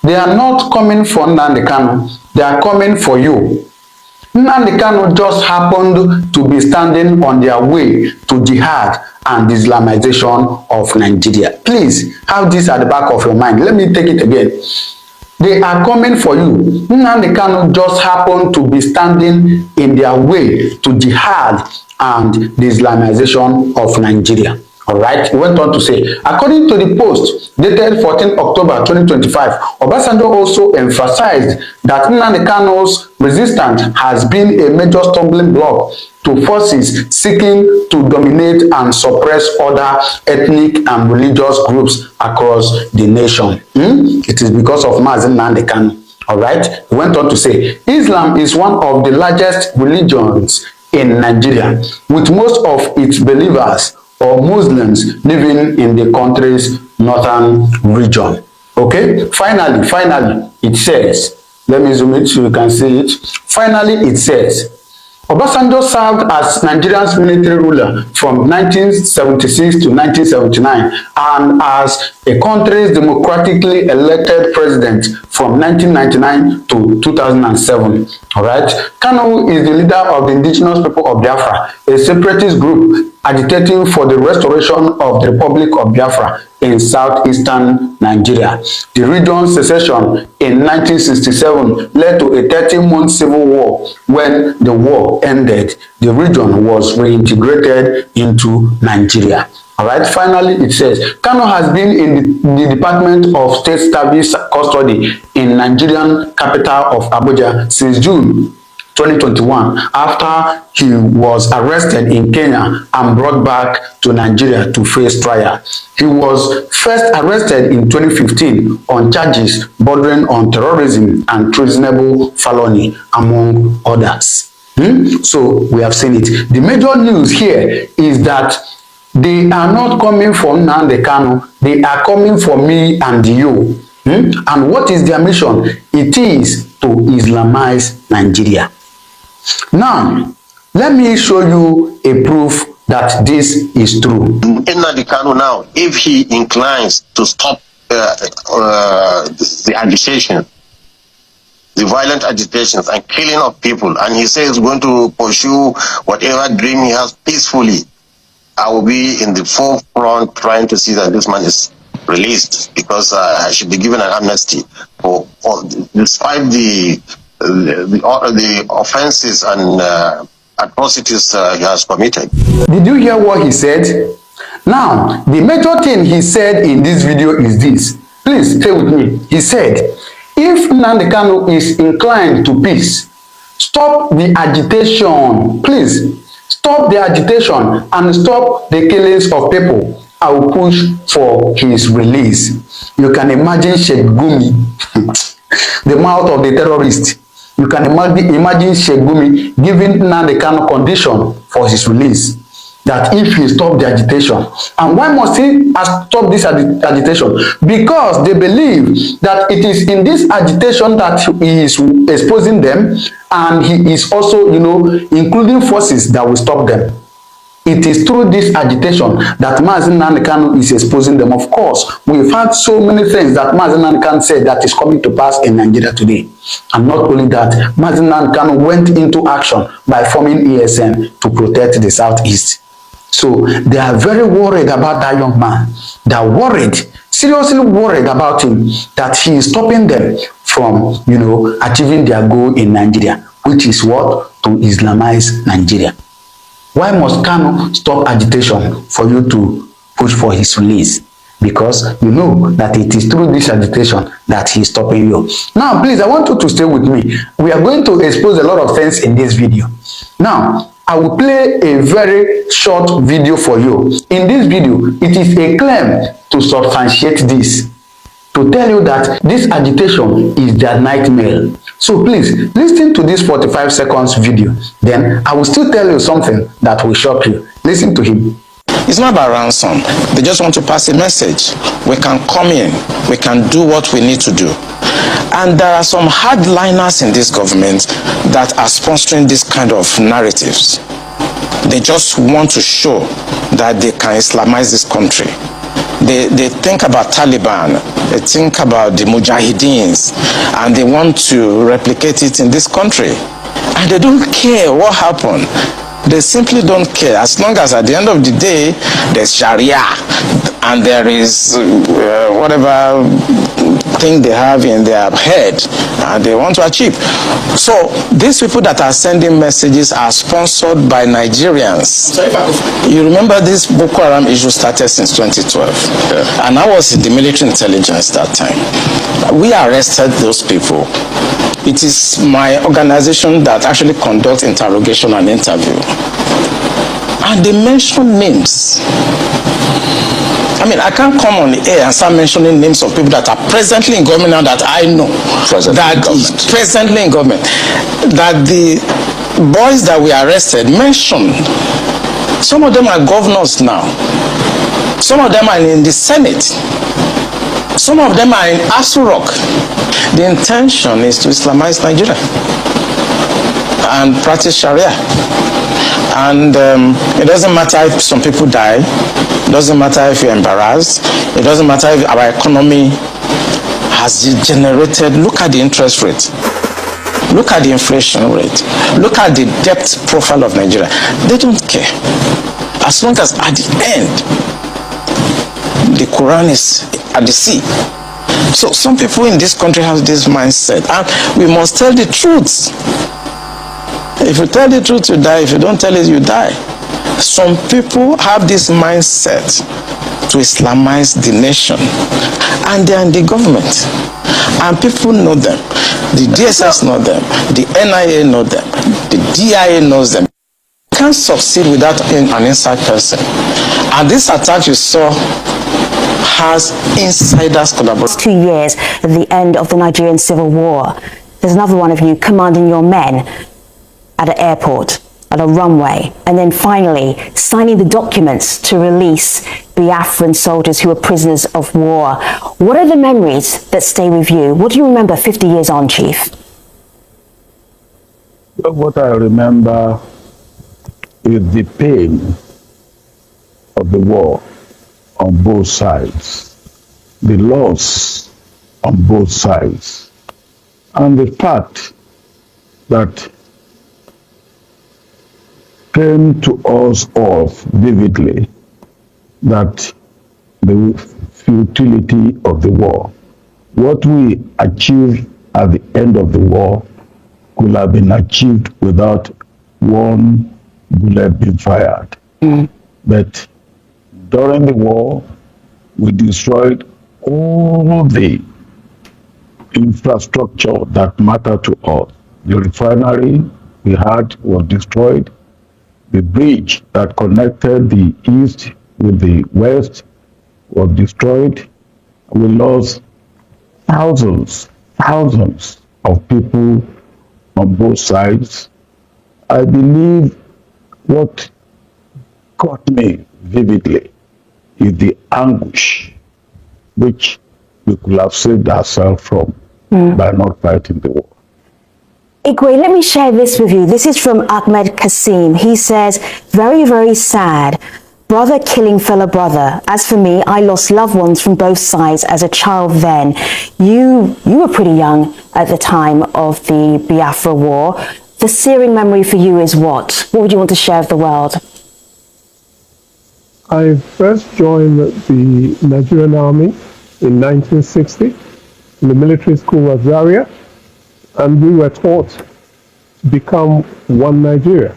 They are not coming for Nnamdi Kanu, they are coming for you. Nnamdi Kanu just happened to be standing on their way to jihad and the Islamization of Nigeria. Please have this at the back of your mind. Let me take it again. They are coming for you. Nnamdi Kanu just happened to be standing in their way to jihad and the Islamization of Nigeria. All right, he went on to say, according to the post dated 14 October 2025, Obasanjo also emphasized that Nnamdi Kanu's resistance has been a major stumbling block to forces seeking to dominate and suppress other ethnic and religious groups across the nation. It is because of Mazi Nnamdi Kanu. All right, he went on to say, Islam is one of the largest religions in Nigeria, with most of its believers or Muslims living in the country's northern region. Okay, finally, it says, let me zoom it so you can see it. Finally, it says, Obasanjo served as Nigeria's military ruler from 1976 to 1979 and as a country's democratically elected president from 1999 to 2007. All right. Kanu is the leader of the indigenous people of Biafra, a separatist group agitating for the restoration of the Republic of Biafra in southeastern Nigeria. The region's secession in 1967 led to a 30-month civil war. When the war ended, the region was reintegrated into Nigeria. All right, finally it says, Kanu has been in the Department of State Service custody in Nigerian capital of Abuja since June 2021 after he was arrested in Kenya and brought back to Nigeria to face trial. He was first arrested in 2015 on charges bordering on terrorism and treasonable felony, among others. So we have seen it. The major news here is that they are not coming for Nnamdi Kanu, they are coming for me and you. And what is their mission? It is to Islamize Nigeria. Now, let me show you a proof that this is true. Nnamdi Kanu now, if he inclines to stop the agitation, the violent agitations and killing of people, and he says he's going to pursue whatever dream he has peacefully, I will be in the forefront trying to see that this man is released, because I should be given an amnesty for despite the offenses and atrocities he has committed. Did you hear what he said? Now, the major thing he said in this video is this. Please stay with me. He said, if Nnamdi Kanu is inclined to peace, stop the agitation. Please, stop the agitation and stop the killings of people. I will push for his release. You can imagine Sheikh Gumi, the mouth of the terrorist. You can imagine Sheikh Gumi giving Nnamdi Kanu condition for his release. That if he stop the agitation. And why must he stop this agitation? Because they believe that it is in this agitation that he is exposing them, and he is also, including forces that will stop them. It is through this agitation that Mazi Nnamdi Kanu is exposing them. Of course, we've had so many things that Mazi Nnamdi Kanu said that is coming to pass in Nigeria today. And not only that, Mazi Nnamdi Kanu went into action by forming ESN to protect the Southeast. So they are very worried about that young man. They are worried, seriously worried about him, that he is stopping them from, achieving their goal in Nigeria, which is what? To Islamize Nigeria. Why must Kanu stop agitation for you to push for his release? Because you know that it is through this agitation that he is stopping you. Now, please, I want you to stay with me. We are going to expose a lot of things in this video. Now, I will play a very short video for you. In this video, it is a claim to substantiate this, to tell you that this agitation is their nightmare. So please, listen to this 45 seconds video. Then I will still tell you something that will shock you. Listen to him. It's not about ransom. They just want to pass a message. We can come in. We can do what we need to do. And there are some hardliners in this government that are sponsoring this kind of narratives. They just want to show that they can Islamize this country. They think about Taliban, they think about the Mujahideens, and they want to replicate it in this country. And they don't care what happened. They simply don't care. As long as at the end of the day, there's Sharia and there is whatever thing they have in their head and they want to achieve. So these people that are sending messages are sponsored by Nigerians. You remember this Boko Haram issue started since 2012. Yeah. And I was in the military intelligence that time. We arrested those people. It is my organization that actually conducts interrogation and interview. And they mention names. I mean, I can't come on the air and start mentioning names of people that are presently in government now that I know. Presently in government. That the boys that we arrested mentioned. Some of them are governors now. Some of them are in the Senate. Some of them are in Aso Rock. The intention is to Islamize Nigeria and practice Sharia. And it doesn't matter if some people die. It doesn't matter if you're embarrassed. It doesn't matter if our economy has degenerated. Look at the interest rate. Look at the inflation rate. Look at the debt profile of Nigeria. They don't care. As long as at the end, the Quran is at the sea. So some people in this country have this mindset, and we must tell the truth. If you tell the truth, you die. If you don't tell it, you die. Some people have this mindset to Islamize the nation, and they are in the government, and people know them. The DSS know them. The NIA know them. The DIA knows them. You can't succeed without an inside person. And this attack you saw has insiders collaboration. 2 years at the end of the Nigerian Civil War. There's another one of you commanding your men at an airport, at a runway, and then finally signing the documents to release Biafran soldiers who were prisoners of war. What are the memories that stay with you? What do you remember 50 years on, Chief? What I remember is the pain of the war on both sides, the loss on both sides, and the fact that came to us all vividly that the futility of the war, what we achieved at the end of the war could have been achieved without one bullet being fired. But during the war, we destroyed all the infrastructure that mattered to us. The refinery we had was destroyed. The bridge that connected the east with the west was destroyed. We lost thousands of people on both sides. I believe what got me vividly is the anguish which we could have saved ourselves from by not fighting the war. Igwe, let me share this with you. This is from Ahmed Kasim. He says, very, very sad. Brother killing fellow brother. As for me, I lost loved ones from both sides as a child then. You were pretty young at the time of the Biafra War. The searing memory for you is what? What would you want to share with the world? I first joined the Nigerian Army in 1960 in the military school of Zaria, and we were taught to become one Nigeria.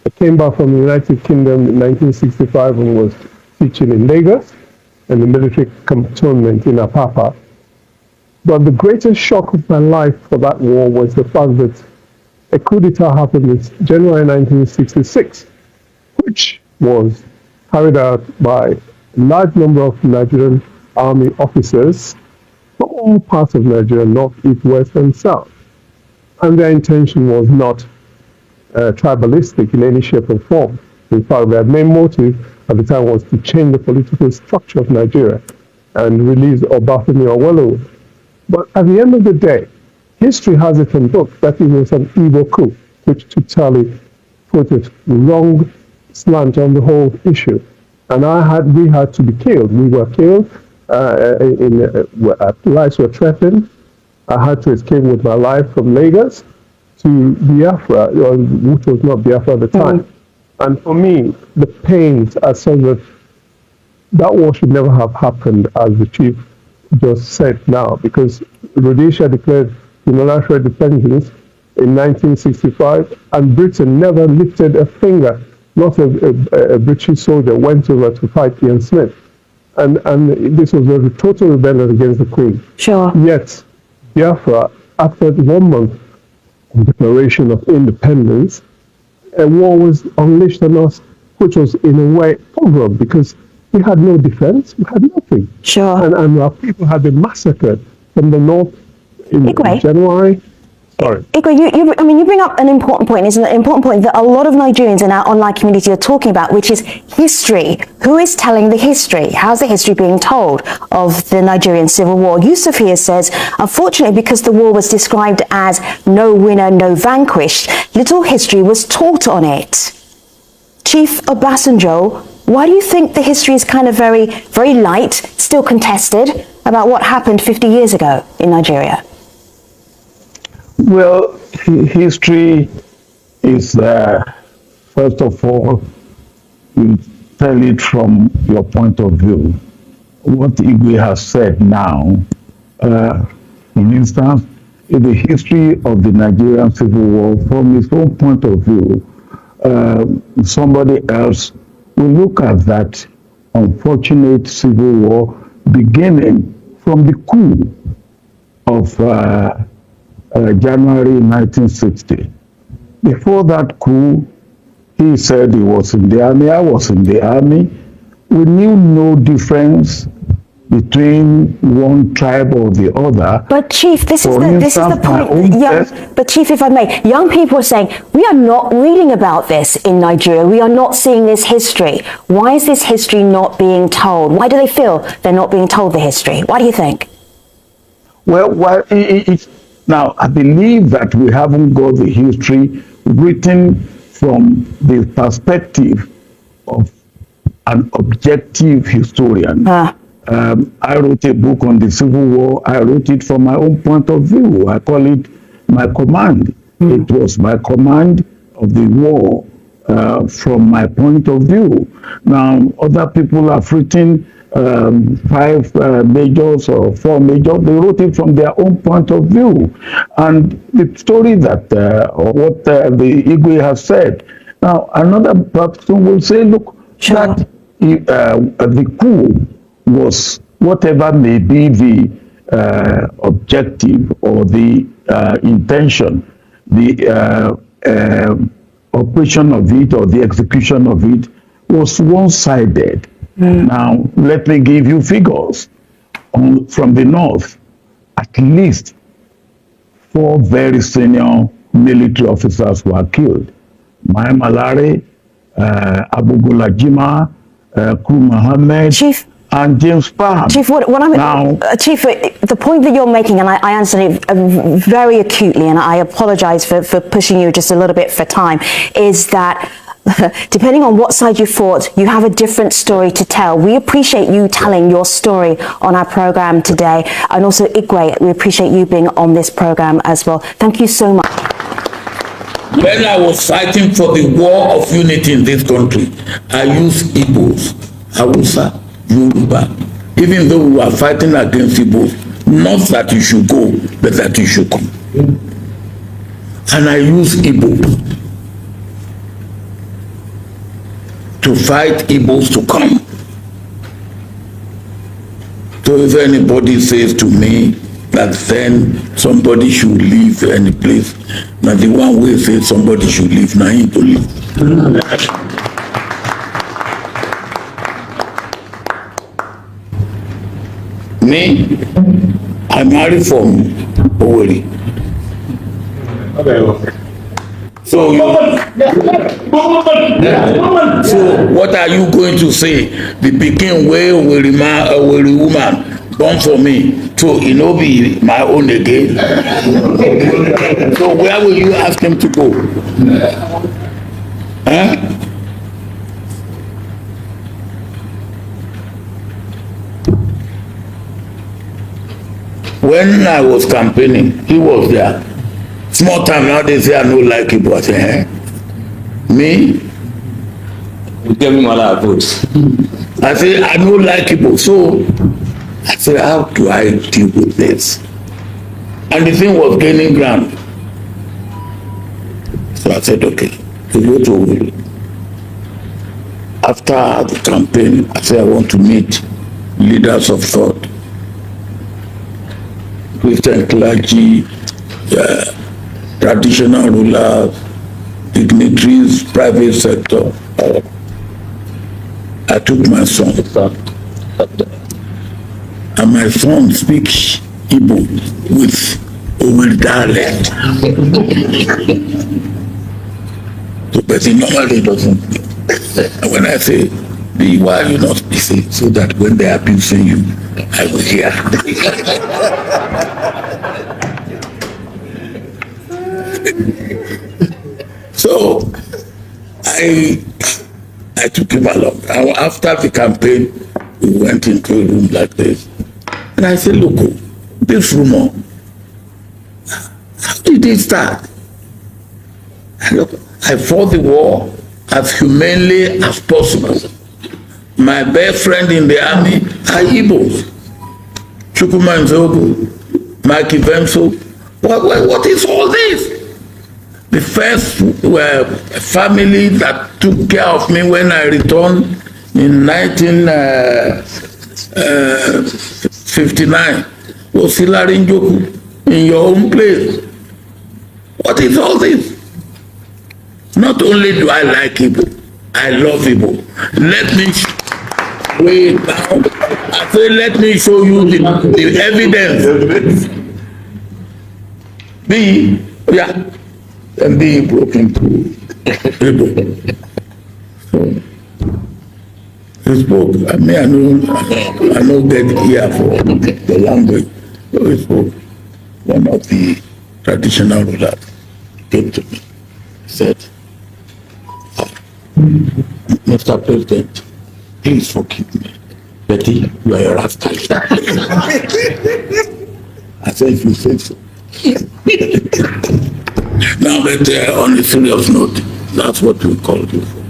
I came back from the United Kingdom in 1965 and was teaching in Lagos and the military cantonment in Apapa. But the greatest shock of my life for that war was the fact that a coup d'etat happened in January 1966, which was carried out by a large number of Nigerian army officers from all parts of Nigeria, north, east, west, and south. And their intention was not tribalistic in any shape or form. In fact, their main motive at the time was to change the political structure of Nigeria and release Obafemi Awolowo. But at the end of the day, history has it in book that it was an evil coup, which totally put a wrong slant on the whole issue. and we had to be killed. We were killed. Lives were threatened. I had to escape with my life from Lagos to Biafra, which was not Biafra at the time. And for me, the pains are such that war should never have happened, as the chief just said now, because Rhodesia declared unilateral independence in 1965, and Britain never lifted a finger. Not a British soldier went over to fight Ian Smith. And this was a total rebellion against the Queen. Sure. Yet, Biafra, after 1 month of declaration of independence, a war was unleashed on us, which was in a way pogrom, because we had no defense, we had nothing. Sure. And our people had been massacred from the north in January. Sorry. Igwe, you bring up an important point. It's an important point that a lot of Nigerians in our online community are talking about, which is history. Who is telling the history? How's the history being told of the Nigerian Civil War? Yusuf here says, unfortunately, because the war was described as no winner, no vanquished, little history was taught on it. Chief Obasanjo, why do you think the history is kind of very, very light, still contested, about what happened 50 years ago in Nigeria? Well, history is, first of all, you tell it from your point of view. What Igwe has said now, for instance, in the history of the Nigerian Civil War, from his own point of view, somebody else will look at that unfortunate civil war beginning from the coup of January 1960. Before that coup, he said he was in the army, I was in the army. We knew no difference between one tribe or the other. But Chief, this is the point. But Chief, if I may, young people are saying, we are not reading about this in Nigeria. We are not seeing this history. Why is this history not being told? Why do they feel they're not being told the history? Why do you think? Well, now, I believe that we haven't got the history written from the perspective of an objective historian. I wrote a book on the Civil War. I wrote it from my own point of view. I call it my command. It was my command of the war from my point of view. Now, other people have written 5 majors or 4 majors. They wrote it from their own point of view. And the story that, or what the Igwe has said. Now, another person will say, look, that the coup was, whatever may be the objective or the intention, the operation of it or the execution of it was one-sided. Now, let me give you figures. From the north, at least 4 very senior military officers were killed. Mai Malare, Abu Gulajima, Kru Mohammed, Chief, and James Parham. Chief, Chief, the point that you're making, and I understand it very acutely, and I apologize for pushing you just a little bit for time, is that depending on what side you fought, you have a different story to tell. We appreciate you telling your story on our program today. And also, Igwe, we appreciate you being on this program as well. Thank you so much. When I was fighting for the war of unity in this country, I used Igbos, Hausa, Yoruba. Even though we were fighting against Igbos, not that you should go, but that you should come. And I used Igbos to fight Igbos to come. So if anybody says to me that then somebody should leave any place, now the one way says somebody should leave, now he to leave. Me, I married from Owerri. Okay. So what are you going to say? The pikin wey Owerri woman born for me, so e no be my own again. So where will you ask him to go? When I was campaigning, he was there. Small time now they say I no like Igbo. I say, me? You gave him all our votes. I say I no like Igbo. So I said, how do I deal with this? And the thing was gaining ground. So I said, okay, we go to Owerri. After the campaign, I said I want to meet leaders of thought, Christian clergy, traditional rulers, dignitaries, private sector. I took my son, and my son speaks Igbo with Owerri dialect. So, but he normally doesn't. And when I say, why are you not speaking? So that when they are abusing you, I will hear. So I took him along. And after the campaign, we went into a room like this. And I said, look, this rumor, how did it start? And look, I fought the war as humanely as possible. My best friend in the army are Igbos. Chukwuma Nzogu, Mike Vemso. What is all this? The first family that took care of me when I returned in 1959 was Hilary Njoku in your own place. What is all this? Not only do I like Igbo, I love Igbo. Let me wait now. I say, let me show you the evidence. And be broken to Igbo. So he spoke. I mean, I know get here for the language. So he spoke. One of the traditional rulers came to me. He said, Mr. President, please forgive me. Betty, you are a rascal. I said, if you say so. Now, but on a serious note, that's what we called you for.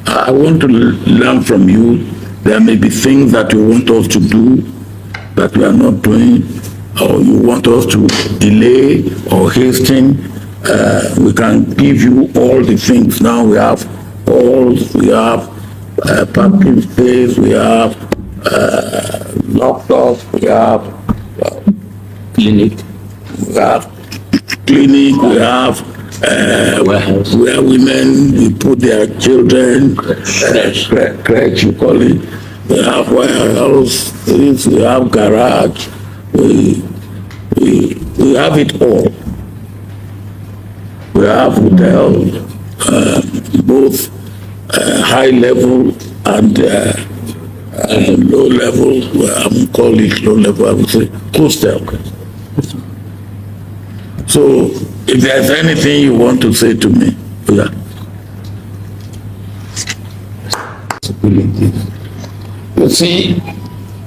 I want to learn from you. There may be things that you want us to do that we are not doing, or you want us to delay or hasten. We can give you all the things. Now we have halls, we have parking space, we have laptops, we have Clinic. we have clinic, we have where women we put their children, crèche you call it. We have warehouse, we have garage, we have it all. We have hotels, both high level and low level. Well, I won't call it low level, I would say coastal. So, if there's anything you want to say to me, yeah. You see,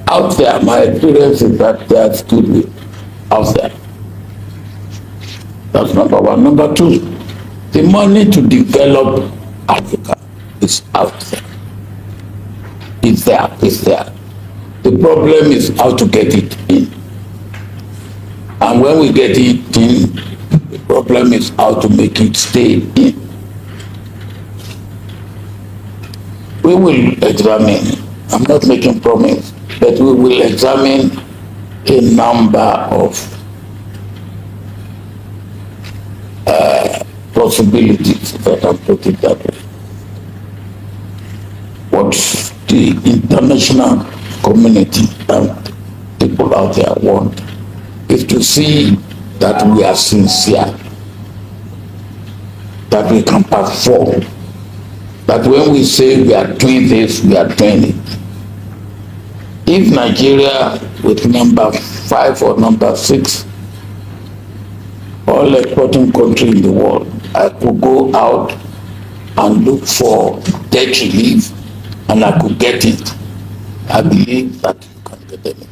out there, my experience is that there's good out there. That's number one. Number two, the money to develop Africa is out there. It's there, it's there. The problem is how to get it in. And when we get it in, the problem is how to make it stay in. We will examine, I'm not making promise, but we will examine a number of possibilities, if I can put it that way. What the international community and people out there want is to see that we are sincere, that we can perform, that when we say we are doing this, we are doing it. If Nigeria with number 5 or number 6, all exporting country in the world, I could go out and look for debt relief and I could get it. I believe that you can get anything.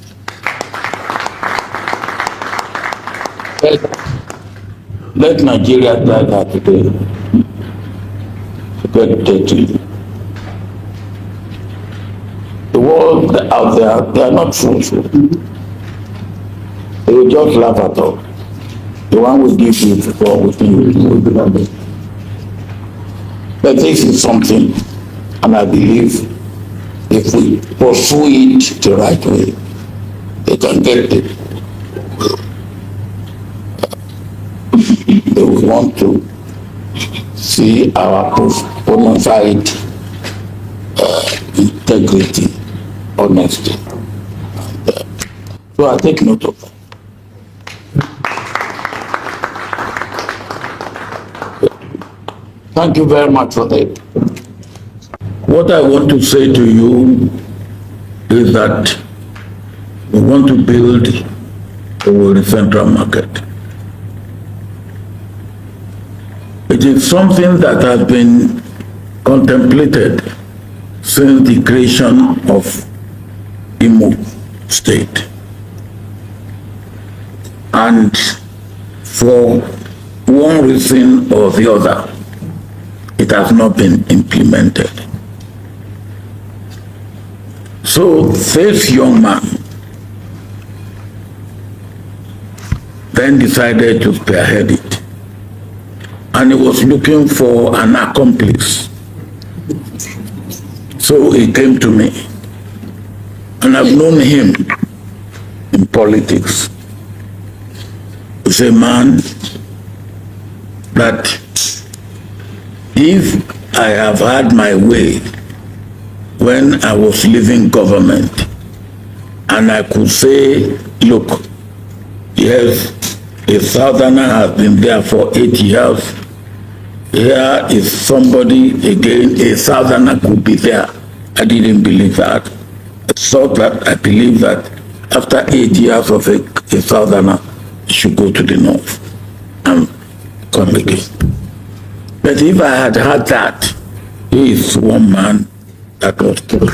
Let Nigeria die that today. Get dirty. The world out there, they are not fools. They will just laugh at us. The one we give you to go with you will be like this. But this is something, and I believe if we pursue it the right way, they can get it. They will want to see our bona fide integrity, honesty. So I take note of that. Thank you very much for that. What I want to say to you is that we want to build the Owerri Central Market. It is something that has been contemplated since the creation of Imo State. And for one reason or the other, it has not been implemented. So this young man then decided to spearhead it. And he was looking for an accomplice. So he came to me. And I've known him in politics. He's a man that if I have had my way when I was leaving government, and I could say, look, yes, a southerner has been there for 8 years. Here is somebody, again, a southerner could be there. I didn't believe that. I thought that, I believe that after 8 years of a southerner, he should go to the north and come again. But if I had had that, he is one man that was killed.